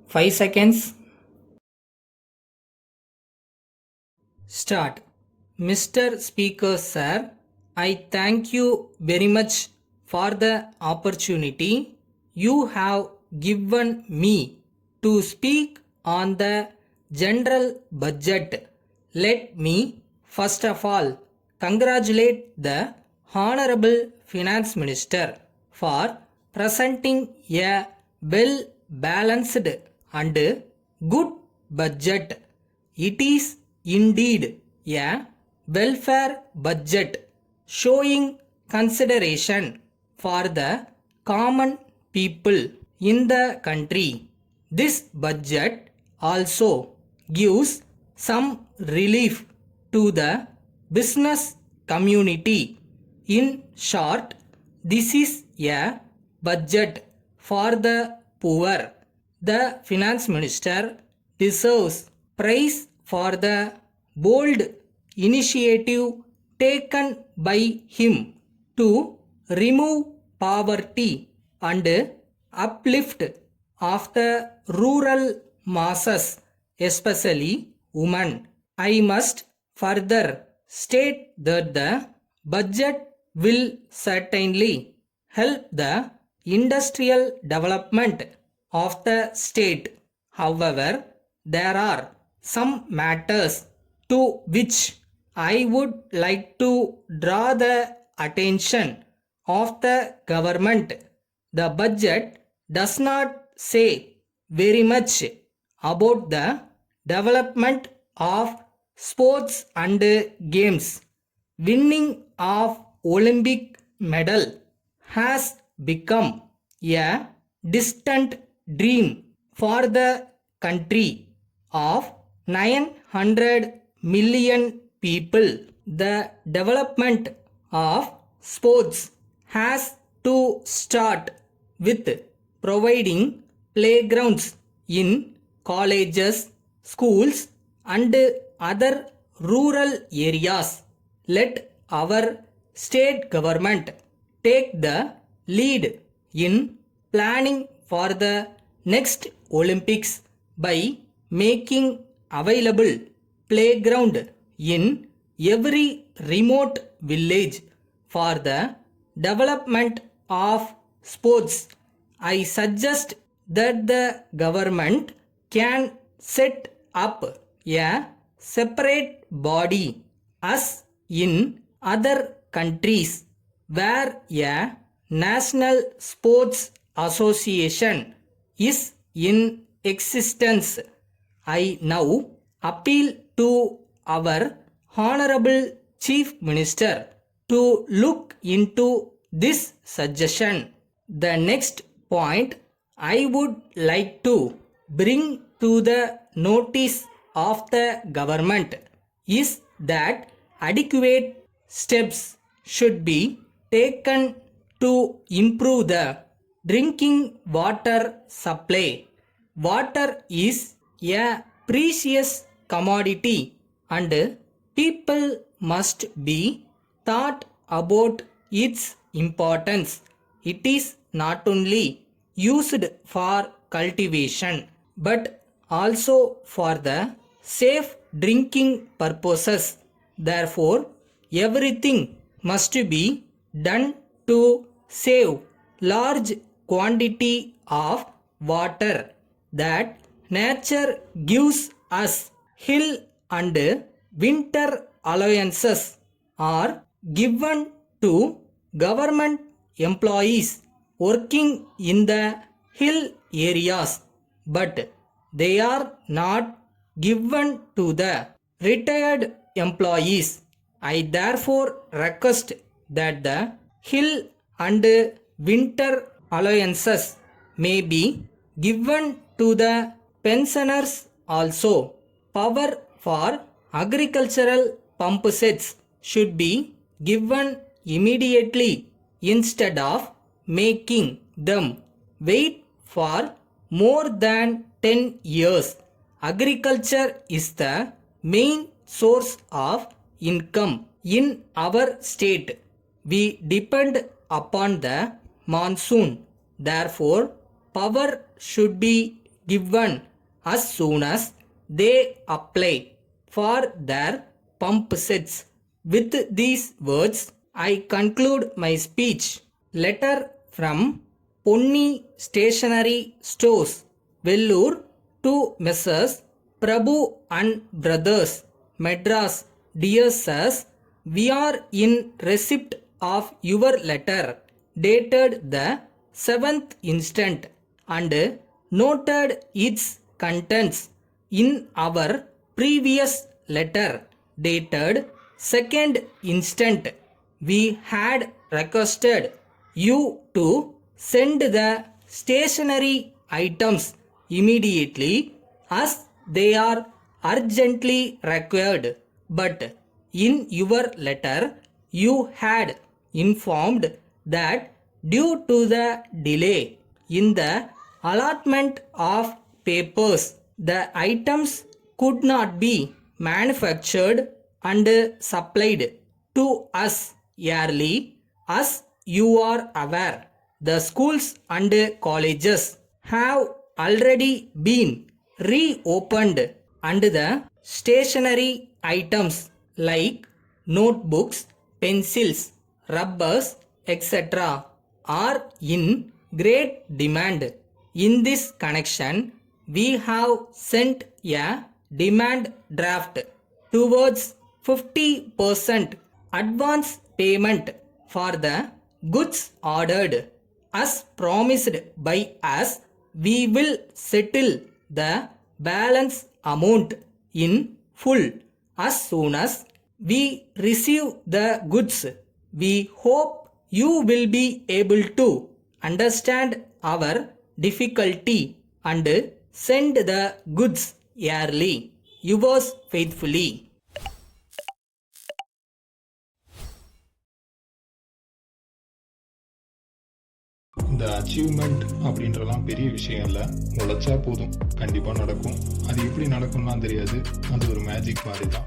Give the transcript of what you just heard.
5 seconds. Start. Mr. Speaker Sir, I thank you very much for the opportunity you have given me to speak on the general budget. Let me first of all congratulate the Honorable Finance Minister for presenting a well balanced and good budget. It is indeed a welfare budget showing consideration for the common people in the country. This budget also gives some relief to the business community. In short, this is a budget for the poor. The finance minister deserves praise for the bold initiative taken by him to remove poverty and uplift of the rural masses, especially women. I must further state that the budget will certainly help the industrial development of the state. However, there are some matters to which I would like to draw the attention of the government. The budget does not say very much about the development of sports and games. Winning of Olympic medal has become a distant dream for the country of 900 million people. The development of sports has to start with providing playgrounds in colleges, schools, and other rural areas. Let our state government take the lead in planning for the next Olympics by making available playground in every remote village for the development of sports. I suggest that the government can set up a separate body as in other countries where a national sports association is in existence. I now appeal to our Honorable Chief Minister to look into this suggestion. The next point I would like to bring to the notice of the government is that adequate steps should be taken to improve the drinking water supply. Water is a precious commodity and people must be taught about its importance. It is not only used for cultivation but also for the safe drinking purposes. Therefore, everything must be done to save large quantity of water that nature gives us. Hill and winter allowances are given to government employees working in the hill areas, but they are not given to the retired employees. I therefore request that the hill and winter allowances may be given to the pensioners also. Power for agricultural pump sets should be given immediately instead of making them wait for more than 10 years. Agriculture is the main source of income in our state. We depend upon the monsoon. Therefore, power should be given as soon as they apply for their pump sets. With these words, I conclude my speech. Letter from Ponni Stationery Stores, Vellore, to Messrs. Prabhu and Brothers, Madras. Dear sirs, we are in receipt of your letter dated the 7th instant and noted its contents in our previous letter dated 2nd instant. We had requested you to send the stationery items immediately as they are urgently required, but in your letter you had informed that due to the delay in the allotment of papers, the items could not be manufactured and supplied to us early. As you are aware, the schools and colleges have already been reopened and the stationery items like notebooks, pencils, rubbers, etc. are in great demand. In this connection, we have sent a demand draft towards 50% advance payment for the goods ordered. As promised by us, we will settle the balance amount in full as soon as we receive the goods. We hope you will be able to understand our difficulty and send the goods early. Yours faithfully. இந்த achievement அப்படின்றலாம் பெரிய விஷயம் இல்லை. உழைச்சா போதும், கண்டிப்பாக நடக்கும். அது எப்படி நடக்கும்லாம் தெரியாது, அது ஒரு மேஜிக் மாதிரி தான்.